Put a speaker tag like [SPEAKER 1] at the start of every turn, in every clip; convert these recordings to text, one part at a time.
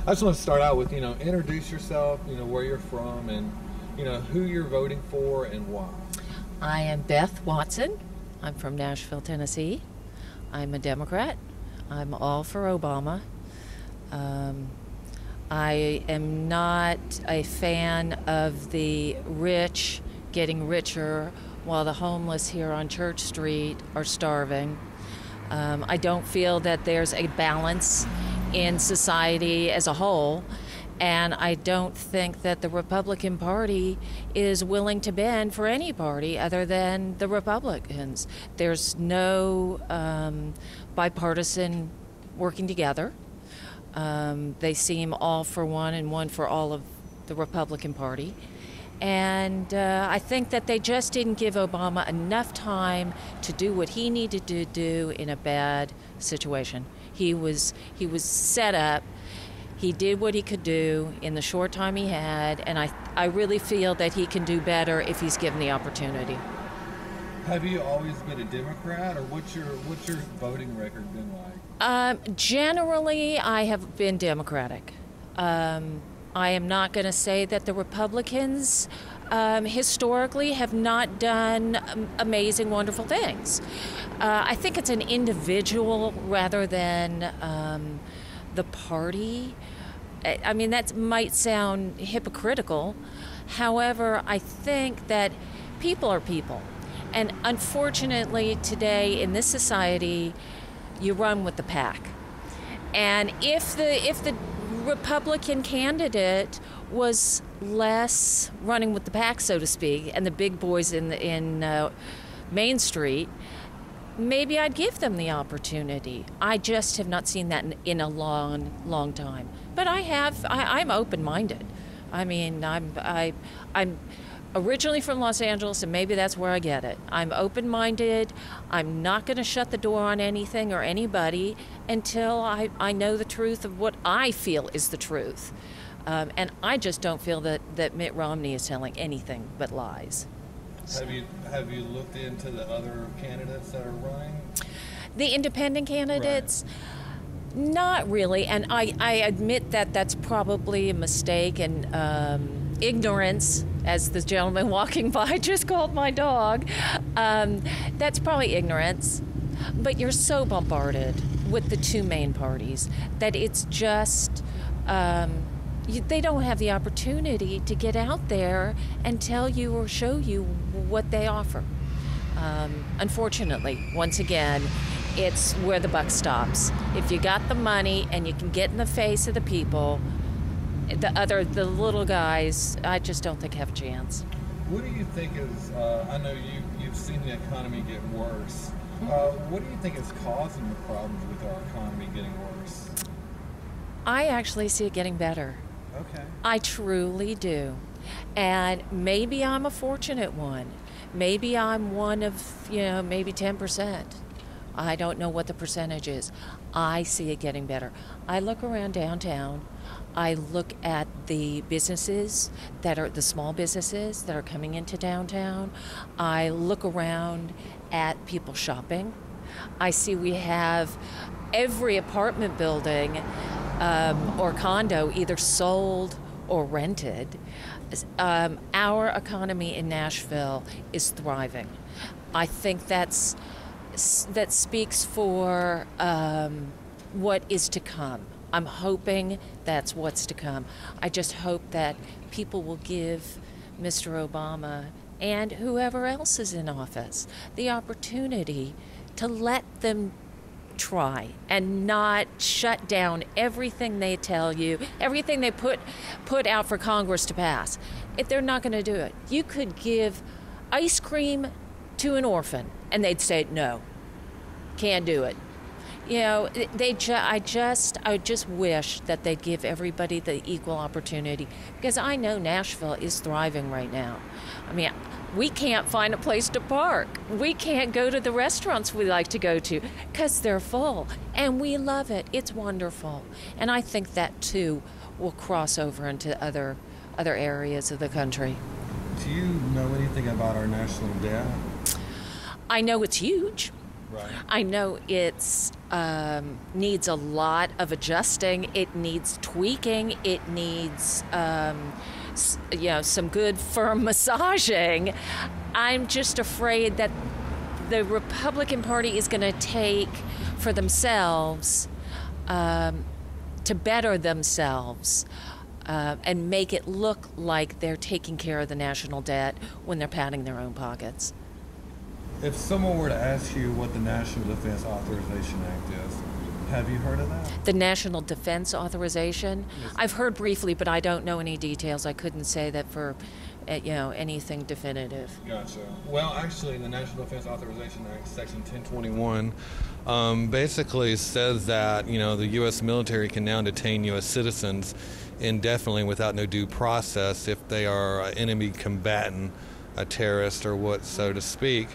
[SPEAKER 1] I just want to start out with, introduce yourself, where you're from, and, who you're voting for and why.
[SPEAKER 2] I am Beth Watson. I'm from Nashville, Tennessee. I'm a Democrat. I'm all for Obama. I am not a fan of the rich getting richer while the homeless here on Church Street are starving. I don't feel that there's a balance in society as a whole, and I don't think that the Republican Party is willing to bend for any party other than the Republicans. There's no bipartisan working together. They seem all for one and one for all of the Republican Party. And I think that they just didn't give Obama enough time to do what he needed to do in a bad situation. He was set up. He did what he could do in the short time he had, and I really feel that he can do better if he's given the opportunity.
[SPEAKER 1] Have you always been a Democrat, or what's your voting record been like?
[SPEAKER 2] Generally, I have been Democratic. I am not going to say that the Republicans historically have not done amazing, wonderful things. I think it's an individual rather than the party. I mean, that might sound hypocritical. However, I think that people are people. And unfortunately, today in this society, you run with the pack. And if the Republican candidate was less running with the pack, so to speak, and the big boys in Main Street, maybe I'd give them the opportunity. I just have not seen that in a long time. But I'm open-minded. I mean, I'm originally from Los Angeles, and maybe that's where I get it. I'm open-minded. I'm not going to shut the door on anything or anybody until I know the truth of what I feel is the truth. And I just don't feel that Mitt Romney is telling anything but lies.
[SPEAKER 1] Have you looked into the other candidates that are running?
[SPEAKER 2] The independent candidates? Right. Not really, and I admit that that's probably a mistake and ignorance, as the gentleman walking by just called my dog. That's probably ignorance, but you're so bombarded with the two main parties that it's just they don't have the opportunity to get out there and tell you or show you what they offer. Unfortunately, once again, it's where the buck stops. If you got the money and you can get in the face of the people, the little guys, I just don't think have a chance.
[SPEAKER 1] What do you think is, I know you've seen the economy get worse. What do you think is causing the problems with our economy getting worse?
[SPEAKER 2] I actually see it getting better.
[SPEAKER 1] Okay.
[SPEAKER 2] I truly do. And maybe I'm a fortunate one. Maybe I'm one of, maybe 10%. I don't know what the percentage is. I see it getting better. I look around downtown. I look at the businesses that are the small businesses that are coming into downtown. I look around at people shopping. I see we have every apartment building or condo either sold or rented. Our economy in Nashville is thriving. I think that speaks for what is to come. I'm hoping that's what's to come. I just hope that people will give Mr. Obama and whoever else is in office the opportunity to let them try and not shut down everything they tell you, everything they put out for Congress to pass. If they're not going to do it, you could give ice cream to an orphan and they'd say no, can't do it. I just wish that they'd give everybody the equal opportunity, because I know Nashville is thriving right now. I mean, we can't find a place to park. We can't go to the restaurants we like to go to because they're full, and we love it. It's wonderful. And I think that, too, will cross over into other areas of the country.
[SPEAKER 1] Do you know anything about our national debt?
[SPEAKER 2] I know it's huge.
[SPEAKER 1] Right.
[SPEAKER 2] I know it's needs a lot of adjusting. It needs tweaking. It needs, some good firm massaging. I'm just afraid that the Republican Party is going to take for themselves to better themselves and make it look like they're taking care of the national debt when they're padding their own pockets.
[SPEAKER 1] If someone were to ask you what the National Defense Authorization Act is, have you heard of that?
[SPEAKER 2] The National Defense Authorization? Yes. I've heard briefly, but I don't know any details. I couldn't say that for anything definitive.
[SPEAKER 1] Gotcha. Well, actually, the National Defense Authorization Act, Section 1021, basically says that, the U.S. military can now detain U.S. citizens indefinitely without no due process if they are an enemy combatant, a terrorist, or what, so to speak.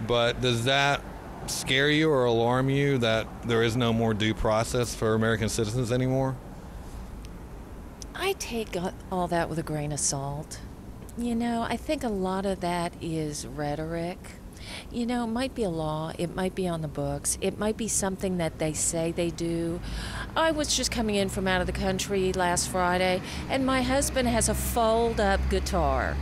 [SPEAKER 1] But does that scare you or alarm you that there is no more due process for American citizens anymore?
[SPEAKER 2] I take all that with a grain of salt. I think a lot of that is rhetoric. It might be a law, it might be on the books, it might be something that they say they do. I was just coming in from out of the country last Friday, and my husband has a fold-up guitar.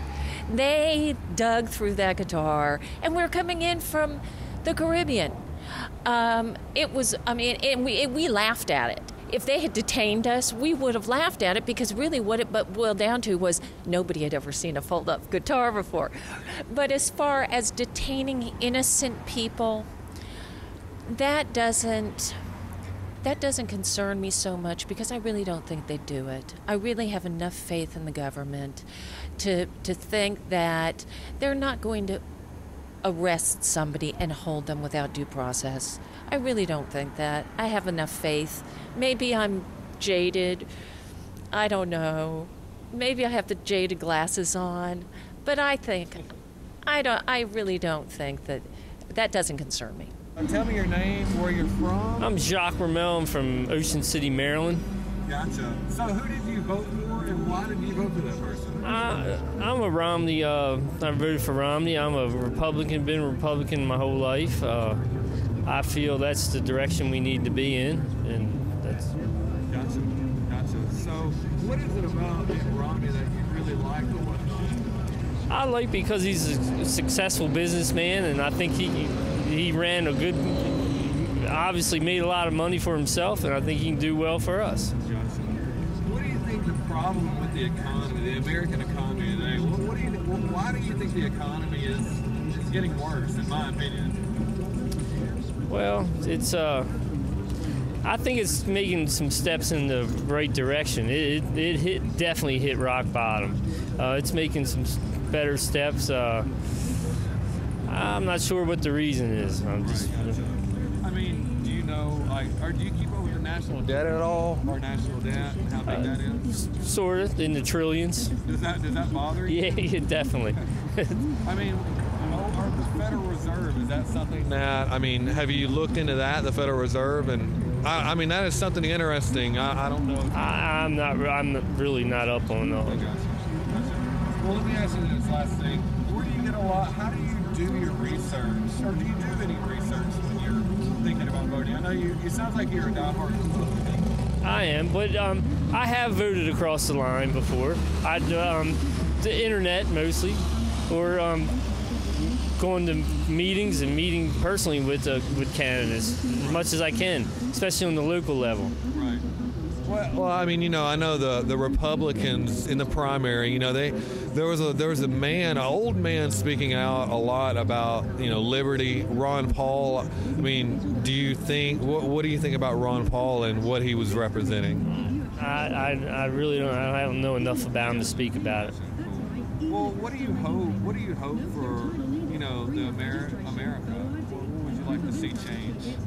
[SPEAKER 2] They dug through that guitar, and we're coming in from the Caribbean. We laughed at it. If they had detained us, we would have laughed at it, because really what it boiled down to was nobody had ever seen a fold-up guitar before. But as far as detaining innocent people, that doesn't concern me so much, because I really don't think they'd do it. I really have enough faith in the government to think that they're not going to arrest somebody and hold them without due process. I really don't think that. I have enough faith. Maybe I'm jaded. I don't know. Maybe I have the jaded glasses on. But I really don't think that doesn't concern me.
[SPEAKER 1] Tell me your name, where you're from.
[SPEAKER 3] I'm Jacques Rem. I'm from Ocean City, Maryland.
[SPEAKER 1] Gotcha. So who did you vote for, and why did you vote for that person?
[SPEAKER 3] I'm a Romney. I voted for Romney. I'm a Republican, been a Republican my whole life. I feel that's the direction we need to be in, and that's...
[SPEAKER 1] Gotcha. So what is it about Romney that you really like or whatnot?
[SPEAKER 3] I like because he's a successful businessman, and I think he ran a good... obviously made a lot of money for himself, and I think he can do well for us.
[SPEAKER 1] Gotcha. What do you think the problem with the economy, the American economy today, why do you think the economy is getting worse, in my opinion?
[SPEAKER 3] Well, it's I think it's making some steps in the right direction. It definitely hit rock bottom. It's making some better steps. I'm not sure what the reason is.
[SPEAKER 1] Do you know, or do you keep up with the national debt at all? Our national debt and how big that is?
[SPEAKER 3] Sort of, in the trillions.
[SPEAKER 1] Does that bother you?
[SPEAKER 3] Yeah, definitely.
[SPEAKER 1] Or the Federal Reserve, is that something that, have you looked into that, the Federal Reserve? And that is something interesting. I don't know.
[SPEAKER 3] I'm really not up on all.
[SPEAKER 1] Gotcha. Well, let me ask you this last thing. Where do you get how do you do your research, or do you do any research when you're thinking about voting? I know it sounds like you're a diehard Republican.
[SPEAKER 3] I am, but I have voted across the line before. The internet mostly, or going to meetings and meeting personally with candidates as much as I can, especially on the local level.
[SPEAKER 1] Right. Well, I know the Republicans in the primary. There was an old man speaking out a lot about liberty. Ron Paul. Do you think what do you think about Ron Paul and what he was representing?
[SPEAKER 3] I really don't. I don't know enough about him to speak about it.
[SPEAKER 1] Well, what do you hope? What do you hope for? The America. What would you like to see change?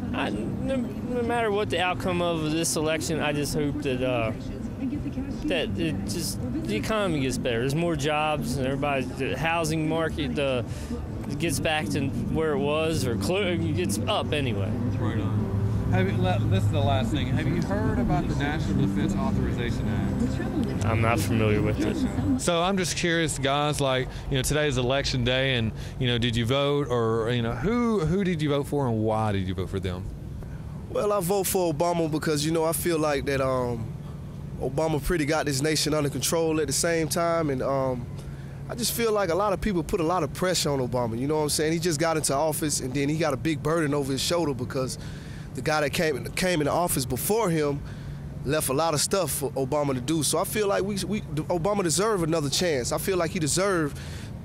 [SPEAKER 3] No matter what the outcome of this election, I just hope that the economy gets better. There's more jobs, and the housing market gets back to where it was, or gets up anyway.
[SPEAKER 1] Right on. This is the last thing. Have you heard about the National Defense Authorization Act?
[SPEAKER 3] I'm not familiar with it.
[SPEAKER 1] So I'm just curious, guys, today's election day, and, did you vote, or, who did you vote for, and why did you vote for them?
[SPEAKER 4] Well, I vote for Obama because, you know, I feel like that Obama pretty got this nation under control at the same time, and I just feel like a lot of people put a lot of pressure on Obama. You know what I'm saying? He just got into office, and then he got a big burden over his shoulder because the guy that came into office before him left a lot of stuff for Obama to do. So I feel like Obama deserved another chance. I feel like he deserved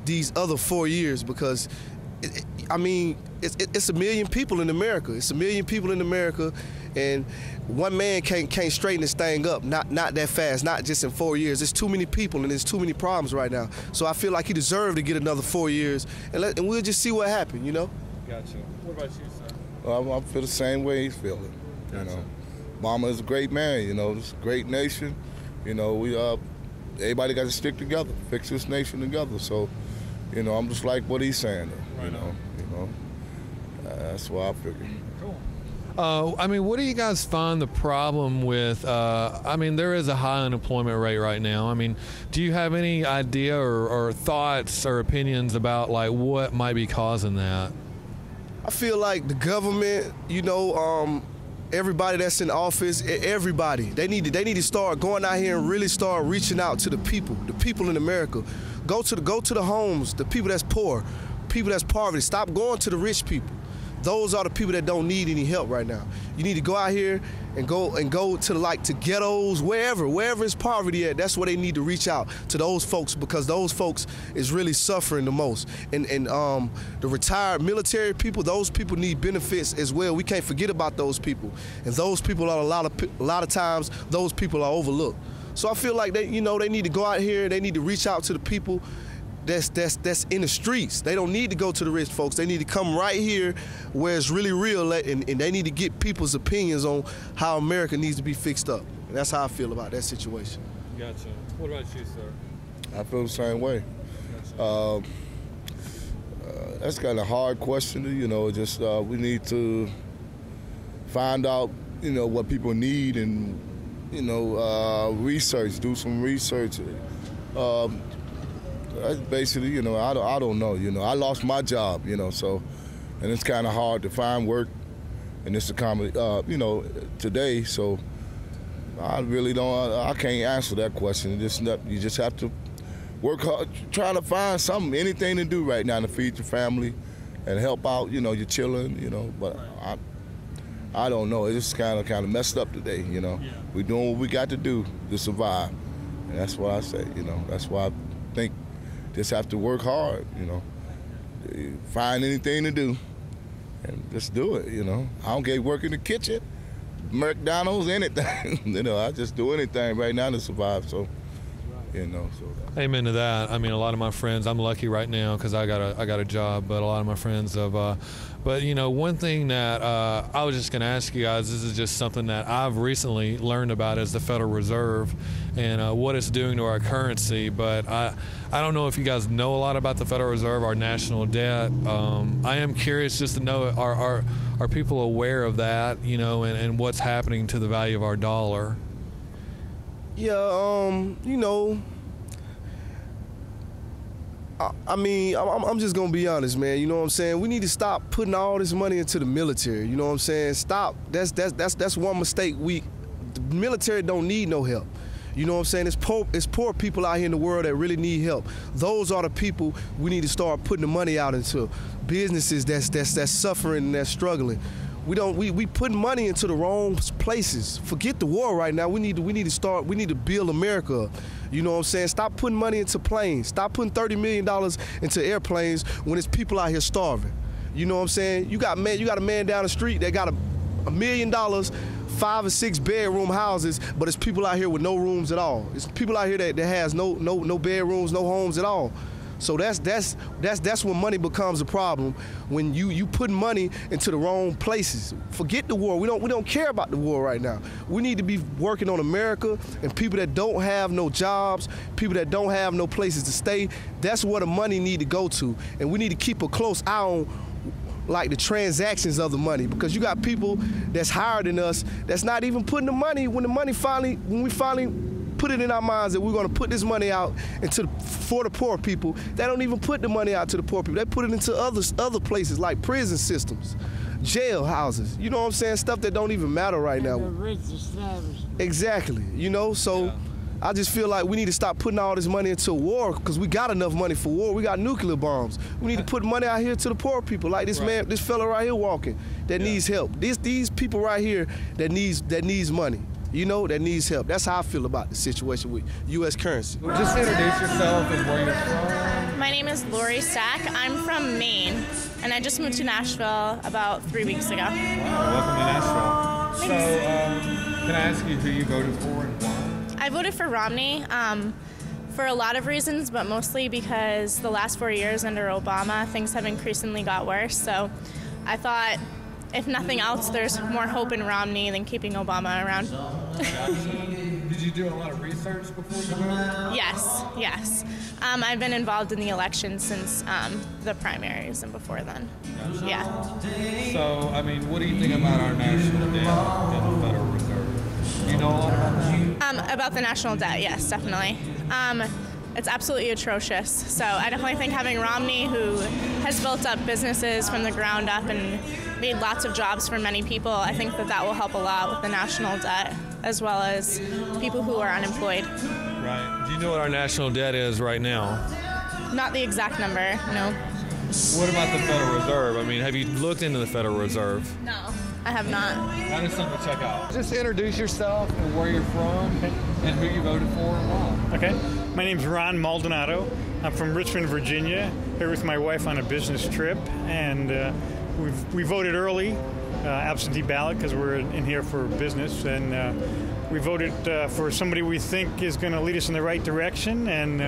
[SPEAKER 4] these other 4 years because, it's a million people in America. It's a million people in America, and one man can't straighten this thing up. Not that fast. Not just in 4 years. There's too many people and there's too many problems right now. So I feel like he deserved to get another 4 years, and we'll just see what happens. You know.
[SPEAKER 1] Gotcha. What about you, sir?
[SPEAKER 5] Well, I feel the same way he's feeling. You know, Obama is a great man. You know, it's a great nation. You know, everybody got to stick together, fix this nation together. So, you know, I'm just like what he's saying. You know, that's why I figure.
[SPEAKER 1] What do you guys find the problem with? There is a high unemployment rate right now. Do you have any idea or thoughts or opinions about like what might be causing that?
[SPEAKER 4] I feel like the government, you know, everybody that's in office, everybody, they need to start going out here and really start reaching out to the people in America. Go to the homes, the people that's poor, people that's poverty. Stop going to the rich people. Those are the people that don't need any help right now. You need to go out here and go to ghettos, wherever is poverty at. That's where they need to reach out to those folks because those folks is really suffering the most. And the retired military people, those people need benefits as well. We can't forget about those people. And those people are a lot of times those people are overlooked. So I feel like they need to go out here. They need to reach out to the people that's in the streets. They don't need to go to the rich folks. They need to come right here where it's really real, and they need to get people's opinions on how America needs to be fixed up. And that's how I feel about that situation.
[SPEAKER 1] Gotcha. What about you, sir?
[SPEAKER 5] I feel the same way.
[SPEAKER 1] Gotcha.
[SPEAKER 5] That's kind of a hard question. You know, just we need to find out, you know, what people need and, you know, do some research. Basically, you know, I don't know. You know, I lost my job, you know, so, and it's kind of hard to find work in this economy, you know, today. So I really don't. I can't answer that question. You just have to work hard, trying to find something, anything to do right now to feed your family and help out, you know, your children, you know. But I don't know. It's just kind of messed up today, you know. Yeah. We're doing what we got to do to survive, and that's what I say. You know, that's why I think. Just have to work hard, you know, find anything to do and just do it, you know. I don't get work in the kitchen, McDonald's, anything. You know, I just do anything right now to survive, so, you know. So.
[SPEAKER 1] Amen to that. I mean, a lot of my friends, I'm lucky right now because I got a job, but a lot of my friends have, but, you know, one thing that I was just going to ask you guys, this is just something that I've recently learned about is the Federal Reserve and what it's doing to our currency. But I don't know if you guys know a lot about the Federal Reserve, our national debt. I am curious just to know, are people aware of that, you know, and what's happening to the value of our dollar?
[SPEAKER 4] Yeah, you know, I'm just gonna be honest, man. You know what I'm saying? We need to stop putting all this money into the military. You know what I'm saying? Stop. That's one mistake. The military don't need no help. You know what I'm saying? It's poor people out here in the world that really need help. Those are the people we need to start putting the money out into. Businesses that's suffering and that's struggling. We putting money into the wrong places. Forget the war right now. We need to build America up. You know what I'm saying? Stop putting money into planes. Stop putting $30 million into airplanes when it's people out here starving. You know what I'm saying? You got a man down the street that got $1 million, 5 or 6 bedroom houses, but it's people out here with no rooms at all. It's people out here that has no bedrooms, no homes at all. So that's when money becomes a problem, when you put money into the wrong places. Forget the war. We don't care about the war right now. We need to be working on America and people that don't have no jobs, people that don't have no places to stay. That's where the money need to go to, and we need to keep a close eye on like the transactions of the money, because you got people that's higher than us that's not even putting the money when we finally put it in our minds that we're going to put this money out for the poor people. They don't even put the money out to the poor people. They put it into other places like prison systems, jail houses. You know what I'm saying? Stuff that don't even matter right now.
[SPEAKER 6] The rich establishment.
[SPEAKER 4] Exactly. You know, so. Yeah. I just feel like we need to stop putting all this money into war because we got enough money for war. We got nuclear bombs. We need to put money out here to the poor people, like this man, this fella right here walking that needs help. These people right here that needs money. You know, that needs help. That's how I feel about the situation with U.S. currency.
[SPEAKER 1] Just introduce yourself and where you're from.
[SPEAKER 7] My name is Lori Stack. I'm from Maine, and I just moved to Nashville about 3 weeks ago.
[SPEAKER 1] Wow, welcome to Nashville. So, can I ask you who you voted for and why?
[SPEAKER 7] I voted for Romney for a lot of reasons, but mostly because the last 4 years under Obama, things have increasingly got worse. So I thought, if nothing else, there's more hope in Romney than keeping Obama around.
[SPEAKER 1] Did you do a lot of research before you voted?
[SPEAKER 7] Yes. I've been involved in the election since the primaries and before then.
[SPEAKER 1] Gotcha.
[SPEAKER 7] Yeah.
[SPEAKER 1] So, I mean, what do you think about our national debt and the Federal Reserve? Do you know a lot about that?
[SPEAKER 7] About the national debt, yes, definitely. It's absolutely atrocious. So I definitely think having Romney, who has built up businesses from the ground up and made lots of jobs for many people, I think that will help a lot with the national debt, as well as people who are unemployed.
[SPEAKER 1] Right. Do you know what our national debt is right now?
[SPEAKER 7] Not the exact number, no.
[SPEAKER 1] What about the Federal Reserve? I mean, have you looked into the Federal Reserve?
[SPEAKER 7] No, I have not.
[SPEAKER 1] That is something to check out. Just introduce yourself and where you're from and who you voted for and why.
[SPEAKER 8] Okay. My name's Ron Maldonado. I'm from Richmond, Virginia, here with my wife on a business trip, and we voted early, absentee ballot, because we're in here for business, and we voted for somebody we think is going to lead us in the right direction and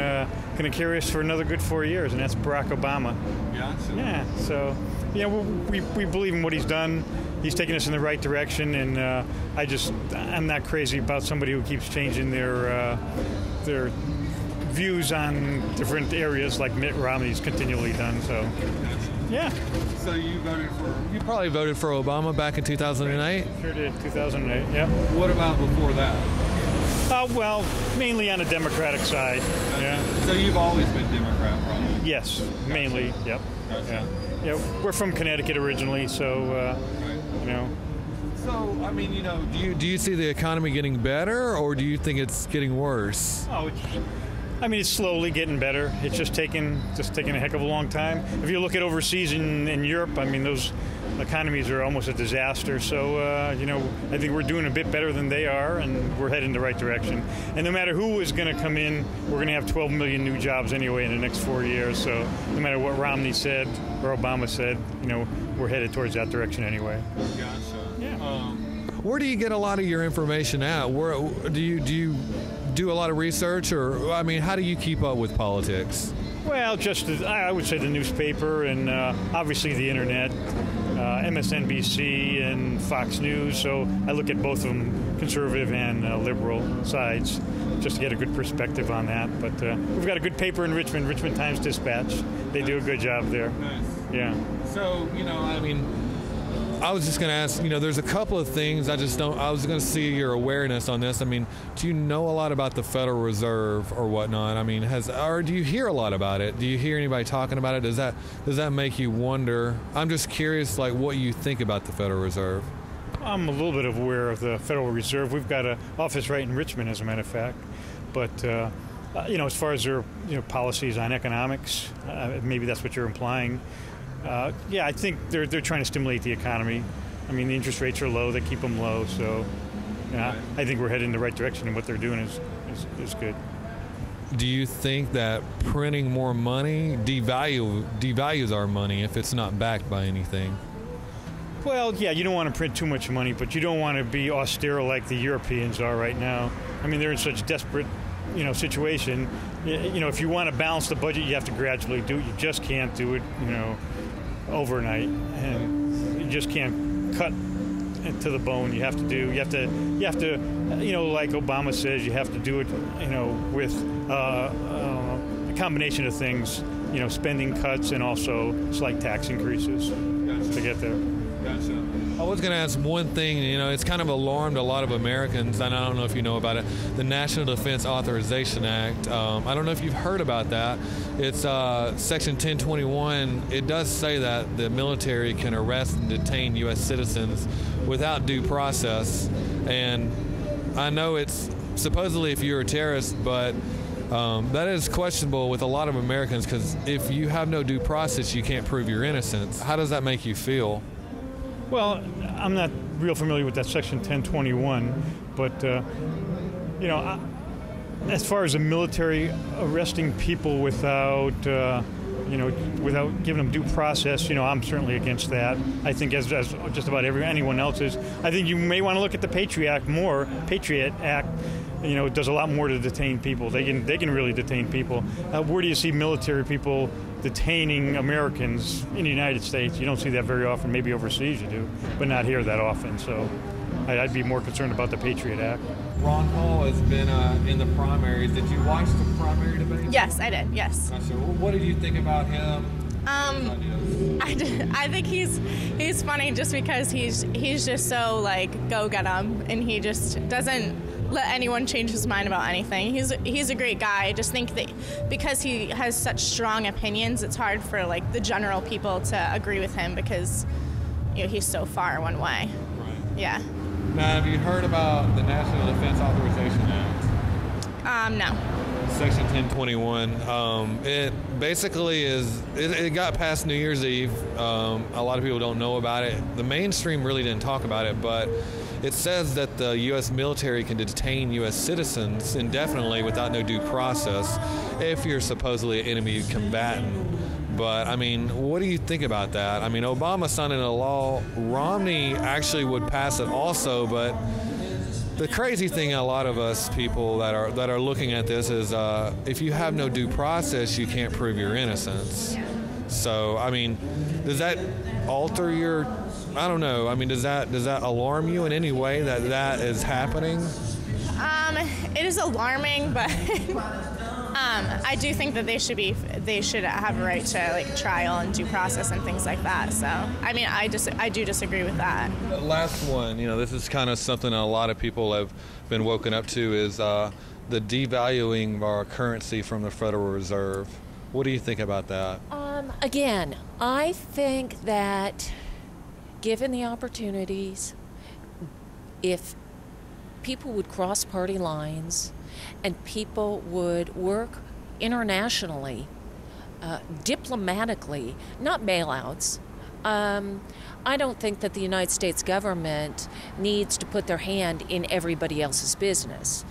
[SPEAKER 8] going to carry us for another good 4 years, and that's Barack Obama.
[SPEAKER 1] Gotcha.
[SPEAKER 8] Yeah, so we believe in what he's done. He's taken us in the right direction, and I'm not crazy about somebody who keeps changing their views on different areas like Mitt Romney's continually done. So, yeah.
[SPEAKER 1] So you probably voted for Obama back in 2008?
[SPEAKER 8] Sure did, 2008, yeah.
[SPEAKER 1] What about before that?
[SPEAKER 8] Well, mainly on the Democratic side. Yeah.
[SPEAKER 1] So you've always been Democrat, probably?
[SPEAKER 8] Yes, mainly, yep.
[SPEAKER 1] Gotcha.
[SPEAKER 8] Yeah, we're from Connecticut originally, so, you know.
[SPEAKER 1] So, I mean, do you see the economy getting better, or do you think it's getting worse?
[SPEAKER 8] It's slowly getting better. It's just taking a heck of a long time. If you look at overseas in Europe, those economies are almost a disaster. So, I think we're doing a bit better than they are, and we're heading in the right direction. And no matter who is going to come in, we're going to have 12 million new jobs anyway in the next 4 years. So, no matter what Romney said or Obama said, we're headed towards that direction anyway.
[SPEAKER 1] Gotcha.
[SPEAKER 8] Yeah.
[SPEAKER 1] Where do you get a lot of your information at? Where do you do a lot of research, or how do you keep up with politics?
[SPEAKER 8] Well, I would say the newspaper and obviously the internet, MSNBC and Fox News. So I look at both of them, conservative and liberal sides, just to get a good perspective on that. But we've got a good paper in Richmond Times-Dispatch. They do a good job there.
[SPEAKER 1] Nice.
[SPEAKER 8] Yeah.
[SPEAKER 1] So, I was just going to ask, there's a couple of things I was going to see your awareness on this. Do you know a lot about the Federal Reserve or whatnot? Or do you hear a lot about it? Do you hear anybody talking about it? Does that make you wonder? I'm just curious, what you think about the Federal Reserve.
[SPEAKER 8] I'm a little bit aware of the Federal Reserve. We've got an office right in Richmond, as a matter of fact. But, as far as their policies on economics, maybe that's what you're implying. I think they're trying to stimulate the economy. The interest rates are low; they keep them low. So, I think we're heading in the right direction, and what they're doing is good.
[SPEAKER 1] Do you think that printing more money devalues our money if it's not backed by anything?
[SPEAKER 8] Well, yeah, you don't want to print too much money, but you don't want to be austere like the Europeans are right now. They're in such desperate, situation. If you want to balance the budget, you have to gradually do it. You just can't do it, overnight, and you just can't cut to the bone. You have to, like Obama says, you have to do it, with a combination of things, spending cuts and also slight tax increases to get there.
[SPEAKER 1] Gotcha. I was going to ask one thing. It's kind of alarmed a lot of Americans, and I don't know if you know about it. The National Defense Authorization Act. I don't know if you've heard about that. It's Section 1021. It does say that the military can arrest and detain U.S. citizens without due process. And I know it's supposedly if you're a terrorist, but that is questionable with a lot of Americans, because if you have no due process, you can't prove your innocence. How does that make you feel?
[SPEAKER 8] Well, I'm not real familiar with that Section 1021, but, as far as the military arresting people without giving them due process, I'm certainly against that. I think as just about anyone else is. I think you may want to look at the Patriot Act more. Patriot Act, does a lot more to detain people. They can really detain people. Where do you see military people detaining Americans in the United States? You don't see that very often. Maybe overseas you do, but not here that often. So I'd be more concerned about the Patriot Act.
[SPEAKER 1] Ron Paul has been in the primaries. Did you watch the primary debate?
[SPEAKER 7] Yes, I did. Yes.
[SPEAKER 1] Gotcha. What did you think about him?
[SPEAKER 7] I think he's funny just because he's just so go get him, and he just doesn't let anyone change his mind about anything. He's a great guy. I just think that because he has such strong opinions, it's hard for the general people to agree with him because he's so far one way.
[SPEAKER 1] Right.
[SPEAKER 7] Yeah.
[SPEAKER 1] Now, have you heard about the National Defense Authorization Act?
[SPEAKER 7] No.
[SPEAKER 1] Section 1021. It basically it got passed New Year's Eve. A lot of people don't know about it. The mainstream really didn't talk about it, but it says that the U.S. military can detain U.S. citizens indefinitely without no due process if you're supposedly an enemy combatant. But, what do you think about that? Obama signed into law. Romney actually would pass it also, but the crazy thing, a lot of us people that are looking at this is if you have no due process, you can't prove your innocence. So, does that alter your... I don't know. Does that alarm you in any way that is happening?
[SPEAKER 7] It is alarming, but I do think that they should have a right to trial and due process and things like that. So I do disagree with that.
[SPEAKER 1] Last one, this is kind of something a lot of people have been woken up to is the devaluing of our currency from the Federal Reserve. What do you think about that?
[SPEAKER 2] Again, I think that given the opportunities, if people would cross party lines and people would work internationally, diplomatically, not bailouts, I don't think that the United States government needs to put their hand in everybody else's business.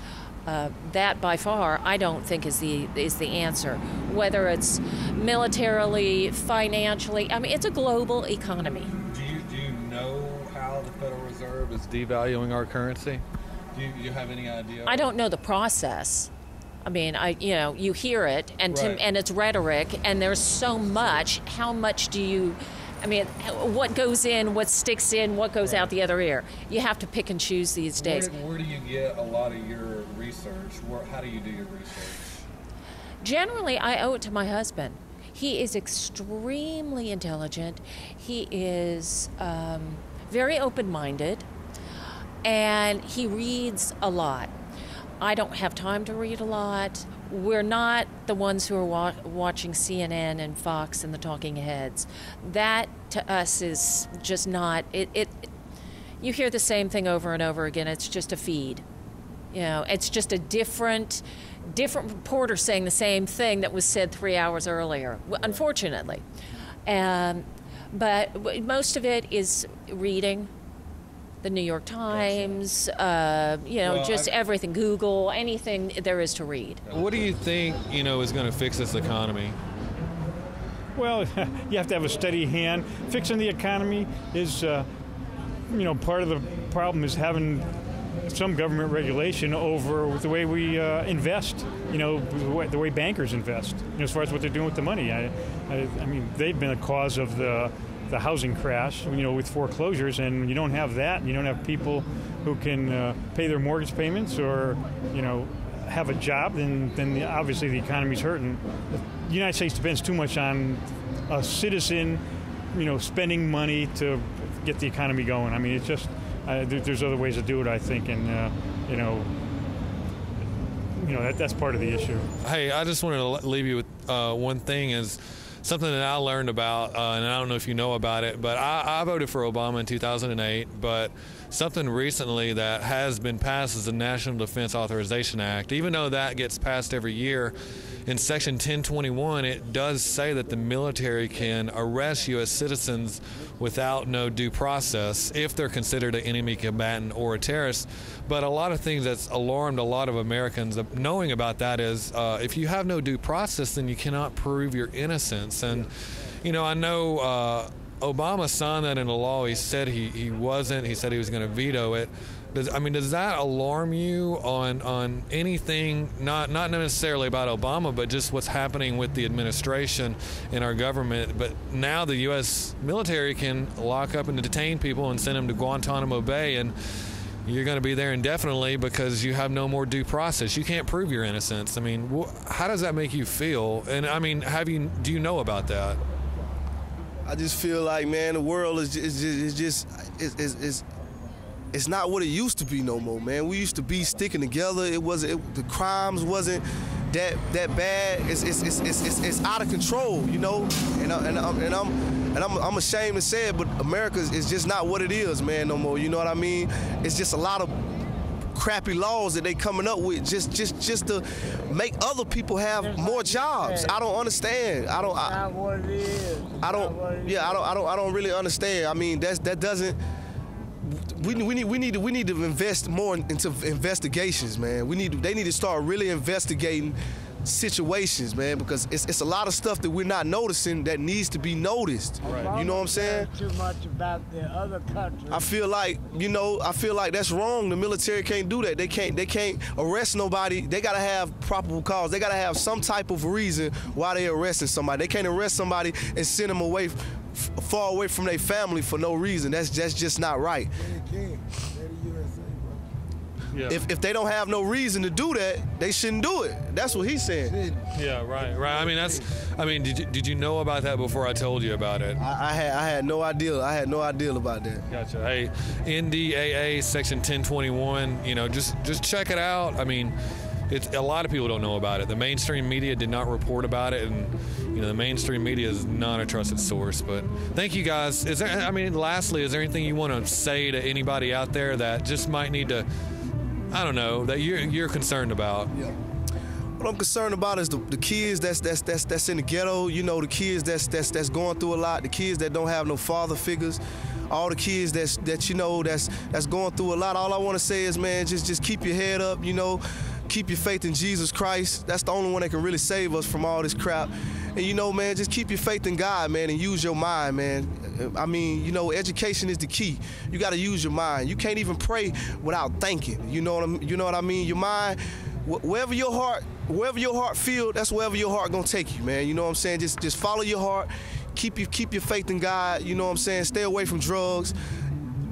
[SPEAKER 2] That by far I don't think is the answer. Whether it's militarily, financially, it's a global economy.
[SPEAKER 1] Do you know how the Federal Reserve is devaluing our currency? Do you have any idea?
[SPEAKER 2] I don't know the process. You hear it, and
[SPEAKER 1] right.
[SPEAKER 2] And it's rhetoric, and there's so much. How much do you? What goes in, what sticks in, what goes
[SPEAKER 1] right.
[SPEAKER 2] out the other ear? You have to pick and choose these days.
[SPEAKER 1] Where do you get a lot of your research? How do you do your research?
[SPEAKER 2] Generally, I owe it to my husband. He is extremely intelligent. He is very open-minded, and he reads a lot. I don't have time to read a lot. We're not the ones who are watching CNN and Fox and the talking heads. That, to us, is just not... You hear the same thing over and over again. It's just a feed. It's just a different reporter saying the same thing that was said 3 hours earlier, unfortunately. But most of it is reading the New York Times, everything, Google, anything there is to read.
[SPEAKER 1] What do you think, is going to fix this economy?
[SPEAKER 8] Well, you have to have a steady hand. Fixing the economy is, part of the problem is having some government regulation over the way we invest, the way bankers invest, as far as what they're doing with the money. They've been a cause of the housing crash, with foreclosures, and you don't have that, and you don't have people who can pay their mortgage payments or, have a job, then obviously the economy's hurting. The United States depends too much on a citizen, spending money to get the economy going. I mean, it's just there's other ways to do it, I think, and that's part of the issue.
[SPEAKER 1] Hey, I just wanted to leave you with one thing is something that I learned about, and I don't know if you know about it, but I voted for Obama in 2008, but something recently that has been passed is the National Defense Authorization Act. Even though that gets passed every year, in Section 1021, it does say that the military can arrest U.S. citizens without no due process if they're considered an enemy combatant or a terrorist. But a lot of things that's alarmed a lot of Americans knowing about that is if you have no due process, then you cannot prove your innocence. And, I know Obama signed that into law. He said he wasn't. He said he was going to veto it. Does that alarm you on anything, not necessarily about Obama, but just what's happening with the administration and our government? But now the U.S. military can lock up and detain people and send them to Guantanamo Bay, and you're going to be there indefinitely because you have no more due process. You can't prove your innocence. I mean, how does that make you feel? And do you know about that?
[SPEAKER 4] I just feel like, man, the world is it's not what it used to be no more, man. We used to be sticking together. The crimes wasn't that bad. It's out of control, And I'm ashamed to say it, but America is just not what it is, man, no more. You know what I mean? It's just a lot of crappy laws that they coming up with just to make other people have more jobs. I don't understand. I don't really understand. I mean, that doesn't. We need to invest more into investigations, man. They need to start really investigating situations, man, because it's a lot of stuff that we're not noticing that needs to be noticed. Right. You know what I'm saying?
[SPEAKER 6] Too much about the other countries.
[SPEAKER 4] I feel like that's wrong. The military can't do that. They can't arrest nobody. They gotta have probable cause. They gotta have some type of reason why they're arresting somebody. They can't arrest somebody and send them away far away from their family for no reason. That's just not right. Yeah. If they don't have no reason to do that, they shouldn't do it. That's what he's saying.
[SPEAKER 1] Yeah, right. Did you know about that before I told you about it?
[SPEAKER 4] I had no idea. I had no idea about that.
[SPEAKER 1] Gotcha. Hey, NDAA Section 1021. Just check it out. I mean, a lot of people don't know about it. The mainstream media did not report about it, and the mainstream media is not a trusted source. But thank you guys. Lastly, is there anything you want to say to anybody out there that just might need to, I don't know, that you're concerned about?
[SPEAKER 4] Yeah. What I'm concerned about is the kids that's in the ghetto. The kids that's going through a lot. The kids that don't have no father figures. All the kids that's going through a lot. All I want to say is, man, just keep your head up. Keep your faith in Jesus Christ. That's the only one that can really save us from all this crap. And, man, just keep your faith in God, man, and use your mind, man. Education is the key. You got to use your mind. You can't even pray without thinking. You know what I mean? Your mind, wherever your heart feels, that's wherever your heart gonna take you, man. You know what I'm saying? Just follow your heart. Keep your faith in God. You know what I'm saying? Stay away from drugs.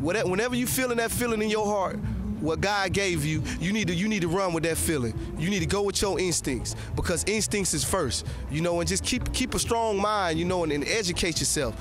[SPEAKER 4] Whenever you feeling that feeling in your heart, what God gave you, you need to run with that feeling. You need to go with your instincts, because instincts is first. And just keep a strong mind, and educate yourself.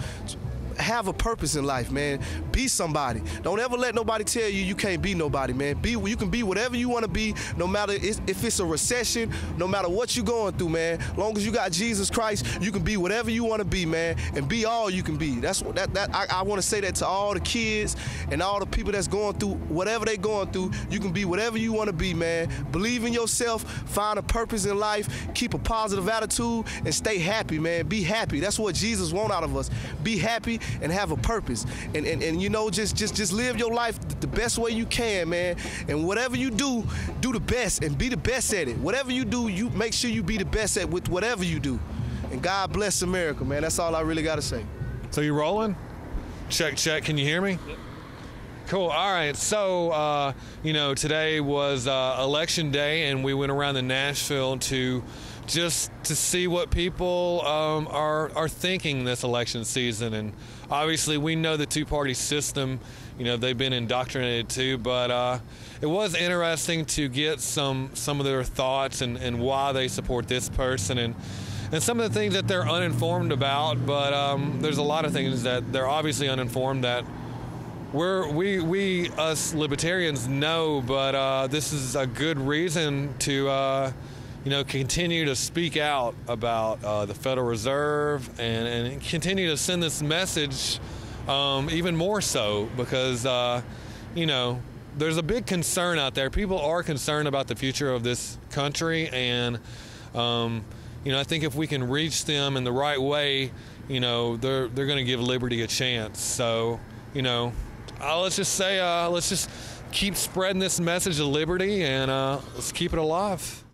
[SPEAKER 4] Have a purpose in life, man. Be somebody. Don't ever let nobody tell you can't be nobody, man. You can be whatever you want to be, no matter if it's a recession, no matter what you're going through, man. Long as you got Jesus Christ, you can be whatever you want to be, man, and be all you can be. I want to say that to all the kids and all the people that's going through whatever they're going through. You can be whatever you want to be, man. Believe in yourself, find a purpose in life, keep a positive attitude, and stay happy, man. Be happy. That's what Jesus wants out of us. Be happy and have a purpose, and just live your life the best way you can, man. And whatever you do the best and be the best at it. Whatever you do, you make sure you be the best at with whatever you do. And God bless America, man. That's all I really got to say.
[SPEAKER 1] So you rolling? Check. Can you hear me? Yep. Cool. All right. So today was election day, and we went around to Nashville to see what people are thinking this election season. And obviously we know the two-party system, they've been indoctrinated too, but it was interesting to get some of their thoughts and why they support this person and some of the things that they're uninformed about. But there's a lot of things that they're obviously uninformed that we us libertarians know, but this is a good reason to continue to speak out about the Federal Reserve and continue to send this message even more so because there's a big concern out there. People are concerned about the future of this country, and I think if we can reach them in the right way, they're going to give liberty a chance. So, let's just say, let's just keep spreading this message of liberty, and let's keep it alive.